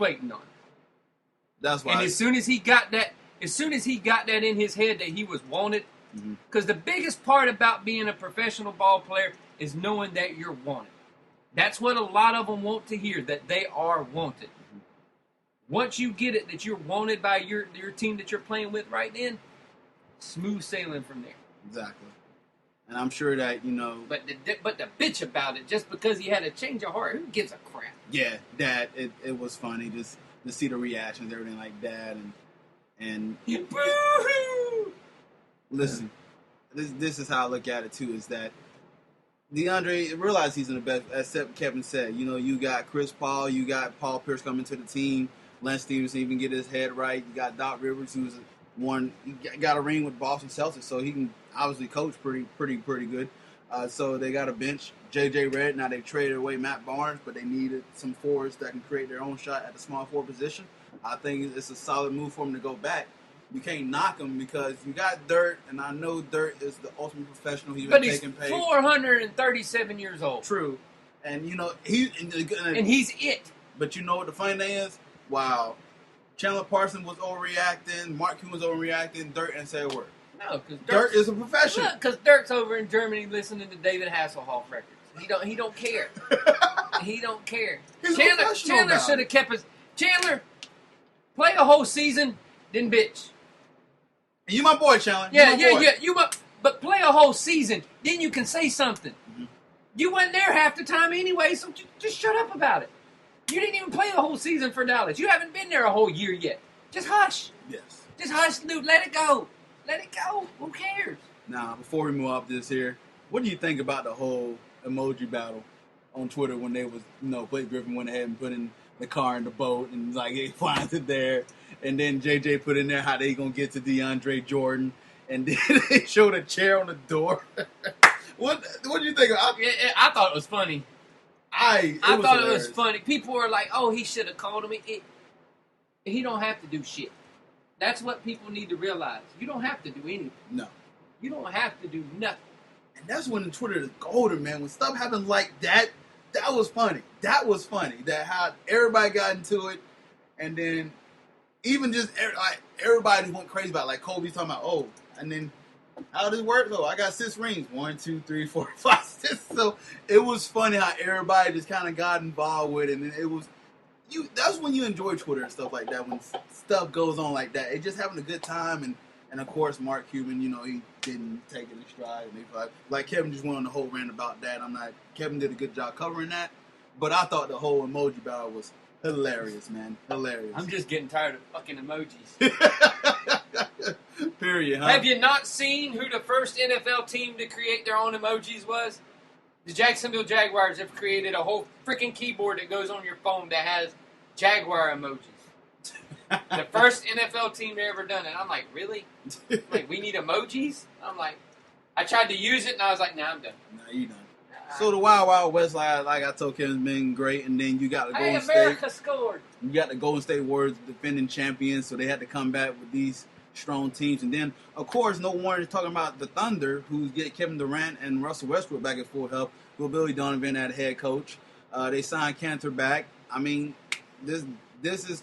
waiting on. That's why. And as soon as he got that in his head that he was wanted, because the biggest part about being a professional ball player is knowing that you're wanted. That's what a lot of them want to hear, that they are wanted. Once you get it that you're wanted by your team that you're playing with right then, smooth sailing from there. Exactly. And I'm sure that, But the bitch about it, just because he had a change of heart, who gives a crap? Yeah, that it was funny just to see the reactions, everything like that, and listen, this is how I look at it too, is that DeAndre realized he's in the best, except Kevin said, you got Chris Paul, you got Paul Pierce coming to the team, Lance Stevenson even get his head right, you got Doc Rivers, who's got a ring with Boston Celtics, so he can obviously coach pretty good. So they got a bench, J.J. Redd. Now they traded away Matt Barnes, but they needed some forwards that can create their own shot at the small forward position. I think it's a solid move for him to go back. You can't knock him because you got Dirt, and I know Dirt is the ultimate professional. He's taking pay. But he's 437 years old. True. And, and he's it. But you know what the funny thing is? Wow. Chandler Parsons was overreacting. Mark Cuban was overreacting. Dirt and say a word. No, because Dirt is a professional. Look, because Dirk's over in Germany listening to David Hasselhoff records. He don't care. He don't care. He's Chandler should have kept his... Chandler, play a whole season, then bitch. And you my boy, Chandler. Yeah. But play a whole season, then you can say something. Mm-hmm. You weren't there half the time anyway, so just shut up about it. You didn't even play the whole season for Dallas. You haven't been there a whole year yet. Just hush. Yes. Just hush, dude. Let it go. Let it go. Who cares? Now, before we move off this here, what do you think about the whole emoji battle on Twitter when they was, Blake Griffin went ahead and put in the car in the boat and it finds it there, and then JJ put in there how they gonna get to DeAndre Jordan, and then they showed a chair on the door. What do you think? I thought it was funny. I thought it was funny. People were like, "Oh, he should have called him." He don't have to do shit. That's what people need to realize. You don't have to do anything. No. You don't have to do nothing. And that's when Twitter is golden, man. When stuff happens like that, that was funny. That was funny. That how everybody got into it, and then even just everybody went crazy about it. Like Kobe's talking about, and then how does it work? Oh, I got 6 rings. 1, 2, 3, 4, 5, 6. So it was funny how everybody just kind of got involved with it, and it was. That's when you enjoy Twitter and stuff like that, when stuff goes on like that. It's just having a good time, and of course, Mark Cuban, he didn't take it in stride. And like Kevin just went on the whole rant about that. Kevin did a good job covering that, but I thought the whole emoji battle was hilarious, man. Hilarious. I'm just getting tired of fucking emojis. Period, huh? Have you not seen who the first NFL team to create their own emojis was? The Jacksonville Jaguars have created a whole freaking keyboard that goes on your phone that has Jaguar emojis. The first NFL team to ever done it. I'm like, really? Like, we need emojis? I'm like, I tried to use it and I was like, I'm done. Nah, you done. So the Wild Wild West, like I told Kevin, has been great, and then you got the Golden State. America scored. You got the Golden State Warriors, defending champions, so they had to come back with these strong teams. And then, of course, no one is talking about the Thunder, who's get Kevin Durant and Russell Westbrook back at full health, with Billy Donovan at head coach. They signed Cantor back. I mean, this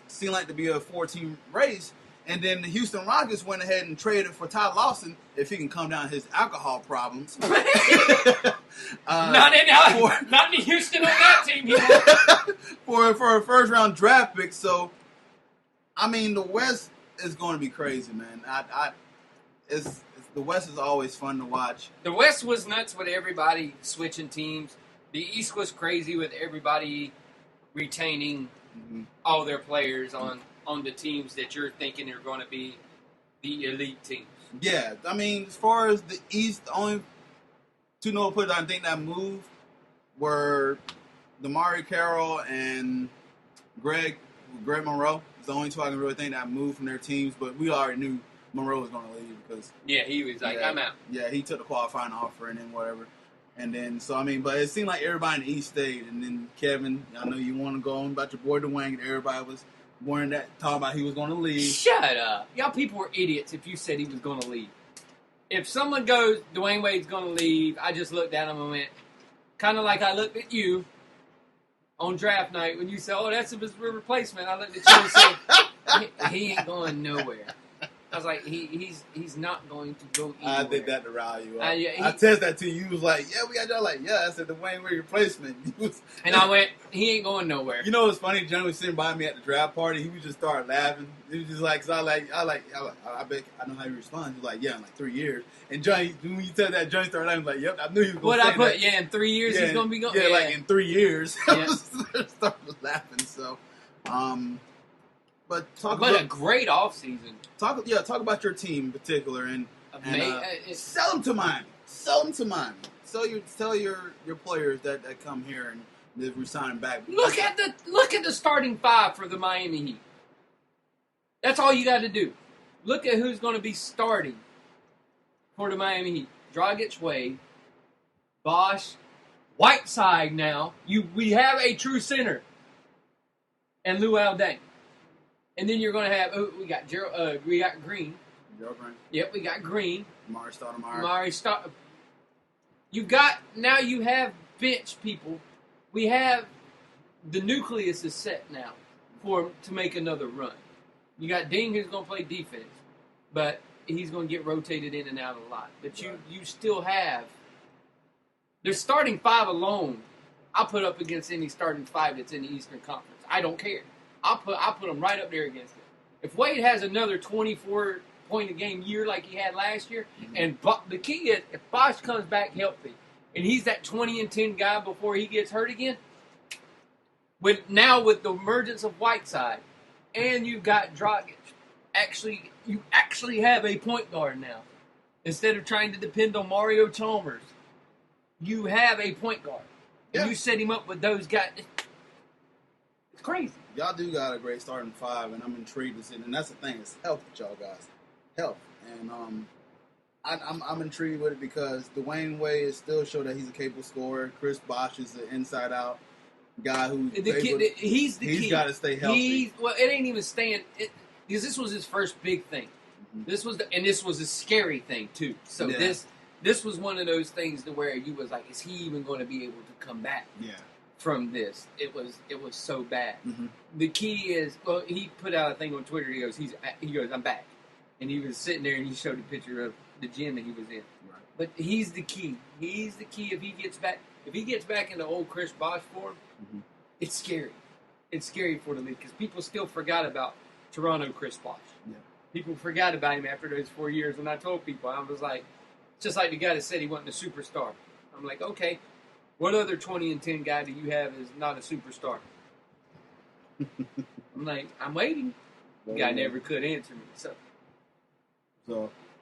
seemed like to be a 4-team race. And then the Houston Rockets went ahead and traded for Ty Lawson if he can calm down his alcohol problems. Not in Houston on that team. for a first-round draft pick. So, I mean, the West is going to be crazy, man. The West is always fun to watch. The West was nuts with everybody switching teams. The East was crazy with everybody retaining all their players on the teams that you're thinking are going to be the elite teams. Yeah, I mean, as far as the East, the only 2 notable players I think that moved were DeMarre Carroll and Greg Monroe. It's the only 2 I can really think that moved from their teams, but we already knew Monroe was going to leave because... Yeah, he was like, I'm out. Yeah, he took the qualifying offer and then whatever. And then, so, I mean, but it seemed like everybody in the East stayed. And then Kevin, I know you want to go on about your boy Dwayne, and everybody was talking about he was going to leave. Shut up. Y'all people were idiots if you said he was going to leave. If someone goes, Dwayne Wade's going to leave, I just looked at him and went, kind of like I looked at you on draft night when you said, "Oh, that's his replacement," I looked at you and said, "He ain't going nowhere." I was like, he's not going to go anywhere. I did that to rile you up. Yeah, I tested that to you. You was like, "Yeah, we got y'all." Like, "Yeah." I said, "The Wayne Wade replacement." And I went, "He ain't going nowhere." You know what's funny? Johnny was sitting by me at the draft party. He would just start laughing. He was just like, "Cause I bet I know how you respond." He was like, "Yeah, in like 3 years." And Johnny, when you said that, Johnny started laughing. Like, "Yep, I knew he was going to say that." What I put? Yeah, in 3 years he's going to be going. Yeah, like in 3 years. Yeah. I started laughing. So, but a great offseason. Talk about your team in particular and sell them to Miami. Sell them to Miami. Tell your players that come here and they're resigning back. Look at the starting five for the Miami Heat. That's all you got to do. Look at who's going to be starting for the Miami Heat. Dragic, Wade, Bosh, Whiteside. Now we have a true center, and Luol Deng. And then you're going to have we got Green. Gerald Green. Yep, we got Green. Amari Stoudemire. You have bench people. We have the nucleus is set now to make another run. You got Ding who's going to play defense, but he's going to get rotated in and out a lot. But you still have their starting five alone. I'll put up against any starting five that's in the Eastern Conference. I don't care. I'll put them right up there against it. If Wade has another 24-point-a-game year like he had last year, and the key is if Bosh comes back healthy, and he's that 20-10 guy before he gets hurt again, with the emergence of Whiteside, and you've got Dragic, you actually have a point guard now. Instead of trying to depend on Mario Chalmers, you have a point guard. And you set him up with those guys. It's crazy. Y'all do got a great starting five, and I'm intrigued to see. And that's the thing, it's health with y'all guys, health. And I'm intrigued with it because Dwayne Wade is still showing that he's a capable scorer. Chris Bosh is an inside-out guy who's he's got to stay healthy. It ain't even staying because this was his first big thing. Mm-hmm. This was a scary thing too. So this was one of those things to where you was like, is he even going to be able to come back? Yeah. From this, it was so bad. Mm-hmm. The key is, he put out a thing on Twitter. He goes, I'm back, and he was sitting there and he showed a picture of the gym that he was in. Right. But he's the key. He's the key. If he gets back into old Chris Bosh form, it's scary. It's scary for the league because people still forgot about Toronto Chris Bosh. Yeah. People forgot about him after those 4 years. And I told people, I was like, just like the guy that said he wasn't a superstar. I'm like, okay. What other 20-10 guy do you have is not a superstar? I'm like, I'm waiting. The guy never could answer me. So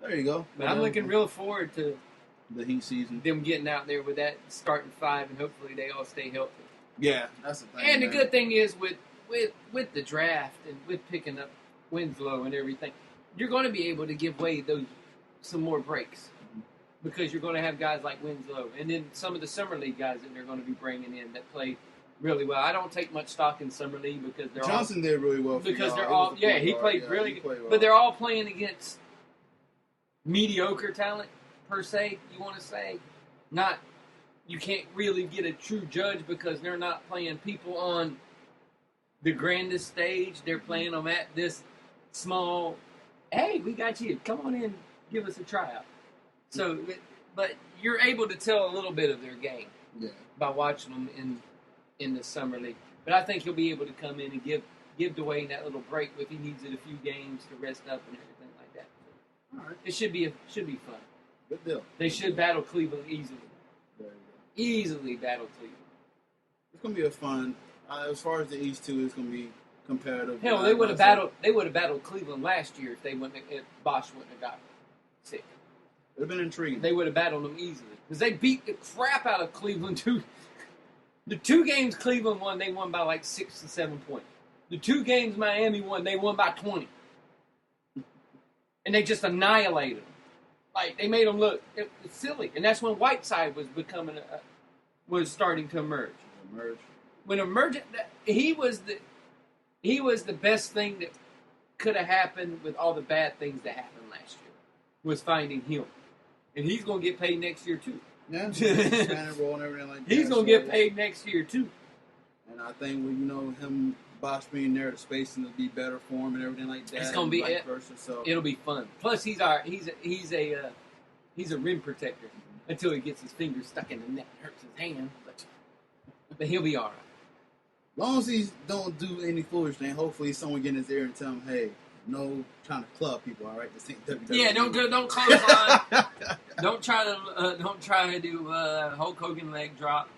there you go. But I'm looking real forward to the Heat season. Them getting out there with that starting five, and hopefully they all stay healthy. Yeah, that's the thing. And the good thing is with the draft and with picking up Winslow and everything, you're going to be able to give Wade some more breaks. Because you're going to have guys like Winslow. And then some of the Summer League guys that they're going to be bringing in that play really well. I don't take much stock in Summer League because Johnson did really well for because they're all... Yeah, he played really good. Well. But they're all playing against mediocre talent, per se, you want to say. You can't really get a true judge because they're not playing people on the grandest stage. They're playing them at this small, hey, we got you. Come on in, give us a tryout. So, but you're able to tell a little bit of their game by watching them in the Summer League. But I think he'll be able to come in and give Dwayne that little break if he needs it a few games to rest up and everything like that. All right. It should be fun. Good deal. They should battle Cleveland easily. There you go. Easily battle Cleveland. It's gonna be a fun. As far as the East too, it's gonna be competitive. Hell, they would have battled Cleveland last year if Bosh wouldn't have got sick. It would have been intriguing. They would have battled them easily. Because they beat the crap out of Cleveland, too. The 2 games Cleveland won, they won by like 6 to 7 points. The 2 games Miami won, they won by 20. And they just annihilated them. Like, they made them look silly. And that's when Whiteside was starting to emerge. When emergent, he was the best thing that could have happened with all the bad things that happened last year, was finding him. And he's going to get paid next year, too. Yeah, and everything like that. He's going to get paid next year, too. And I think with him box being there, the spacing will be better for him and everything like that. It's gonna be vice versa, so it'll be fun. Plus, he's a rim protector until he gets his fingers stuck in the net, hurts his hand. But he'll be all right. As long as he don't do any foolish thing, hopefully someone get in his ear and tell him, hey, no trying to club people, all right? This ain't WWE. Yeah, don't clothesline. don't try to do Hulk Hogan leg drop.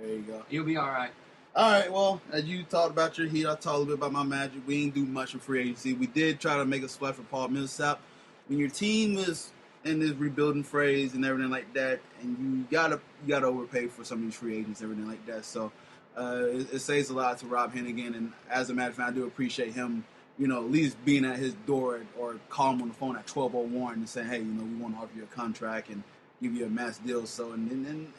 There you go. You'll be all right. All right, well, as you talked about your Heat, I talked a little bit about my Magic. We didn't do much in free agency. We did try to make a splash for Paul Millsap. When your team is in this rebuilding phase and everything like that, and you gotta overpay for some of these free agents and everything like that. So it saves a lot to Rob Hennigan, and as a matter of fact, I do appreciate him, at least being at his door or calling him on the phone at 12:01 and saying, hey, we want to offer you a contract and give you a mass deal. So and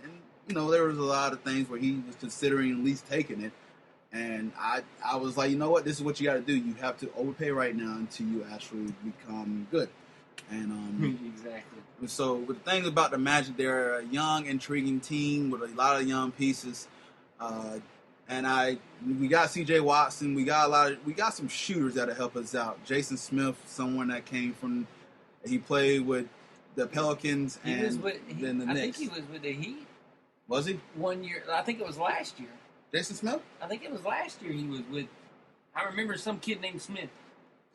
there was a lot of things where he was considering at least taking it. And I was like, you know what? This is what you got to do. You have to overpay right now until you actually become good. And exactly. So the thing about the Magic, they're a young, intriguing team with a lot of young pieces. And we got C.J. Watson. We got some shooters that'll help us out. Jason Smith, someone that he played with the Pelicans then the Knicks. I think he was with the Heat. Was he? 1 year. I think it was last year. Jason Smith? I think it was last year he was with. I remember some kid named Smith.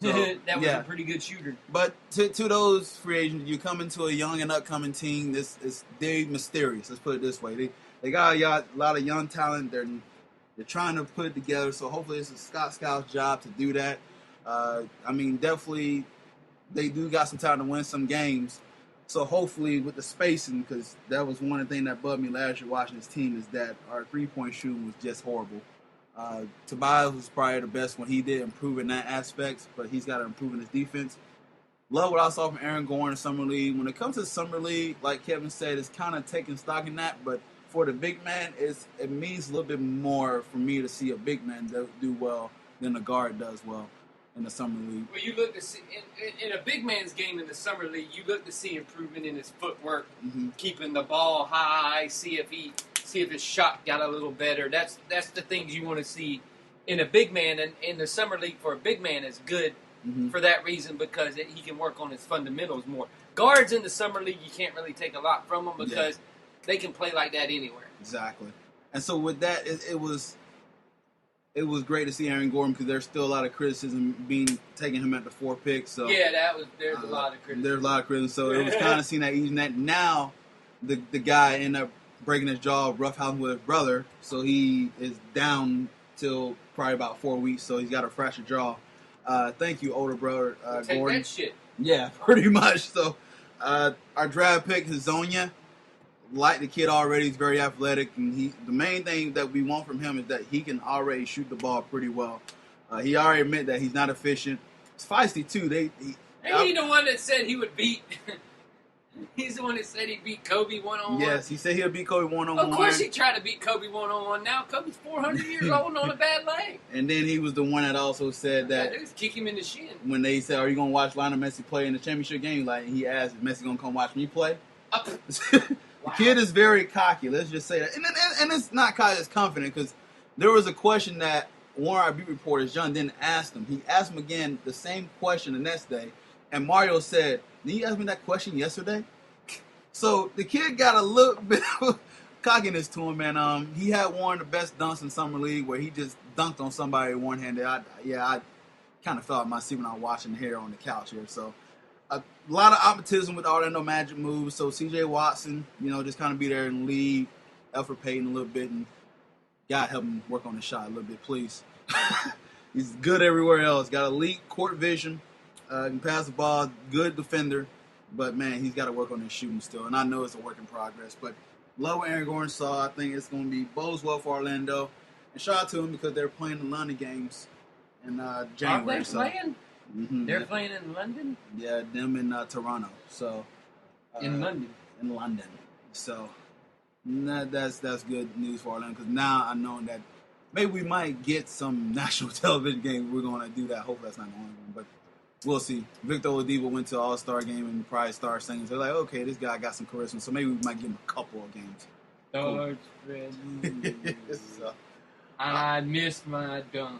So, that was a pretty good shooter. But to those free agents, you come into a young and upcoming team. This is very mysterious. Let's put it this way. They got a lot of young talent. They're trying to put it together. So hopefully it's a Scott Scout's job to do that. Definitely they do got some time to win some games. So hopefully with the spacing, because that was one of the things that bugged me last year watching this team, is that our three-point shooting was just horrible. Tobias was probably the best when he did improve in that aspect, but he's got to improve in his defense. Love what I saw from Aaron Gordon in Summer League. When it comes to Summer League, like Kevin said, it's kind of taking stock in that, but for the big man, it means a little bit more for me to see a big man do well than a guard does well in the Summer League. Well, you look to see in a big man's game in the Summer League, you look to see improvement in his footwork, keeping the ball high, see if his shot got a little better. That's the things you want to see in a big man, and in the Summer League for a big man is good for that reason, because he can work on his fundamentals more. Guards in the Summer League, you can't really take a lot from them because they can play like that anywhere. Exactly. And so with that, it was great to see Aaron Gordon, because there's still a lot of criticism taking him at the 4th pick. So yeah, there's a lot of criticism. There's a lot of criticism. So it was kind of seen that easing that. Now the guy ended up breaking his jaw, roughhousing with his brother, so he is down till probably about 4 weeks. So he's got a fractured jaw. Thank you, older brother take Gordon. That shit. Yeah, pretty much. So our draft pick is Zonia. Like the kid already, he's very athletic, and the main thing that we want from him is that he can already shoot the ball pretty well. He already admitted that he's not efficient. He's feisty too. Ain't he the one that said he would beat? He's the one that said he'd beat Kobe 1-on-1. Yes, he said he'll beat Kobe 1-on-1. Of course he tried to beat Kobe 1-on-1. Now Kobe's 400 years old and on a bad leg. And then he was the one that also said that dude's kick him in the shin. When they said, "Are you gonna watch Lionel Messi play in the championship game?" Like he asked, "Is Messi gonna come watch me play?" The kid is very cocky. Let's just say that, and it's not cocky; it's confident, because there was a question that one of our beat reporters, John, didn't ask him. He asked him again the same question the next day, and Mario said, "Did you ask me that question yesterday?" So the kid got a little bit of cockiness to him, and he had one of the best dunks in Summer League where he just dunked on somebody one-handed. I kind of felt my seat when I was watching here on the couch here. So a lot of optimism with Orlando Magic moves. So C.J. Watson, just kind of be there and lead Elfrid Payton a little bit, and God help him work on his shot a little bit, please. He's good everywhere else. Got elite court vision, can pass the ball, good defender. But, man, he's got to work on his shooting still. And I know it's a work in progress. But love what Aaron Gordon saw. I think it's going to be bodes well for Orlando. And shout out to him because they're playing the London games in January. Are they playing? Mm-hmm. They're playing in London? Yeah, them in Toronto. So in London? In London. So that's good news for Orlando, because now I know that maybe we might get some national television games. We're going to do that. Hopefully that's not the only one. But we'll see. Victor Oladipo went to an All-Star game and probably started singing. So they're like, okay, this guy got some charisma. So maybe we might give him a couple of games. Cool. I missed my gun.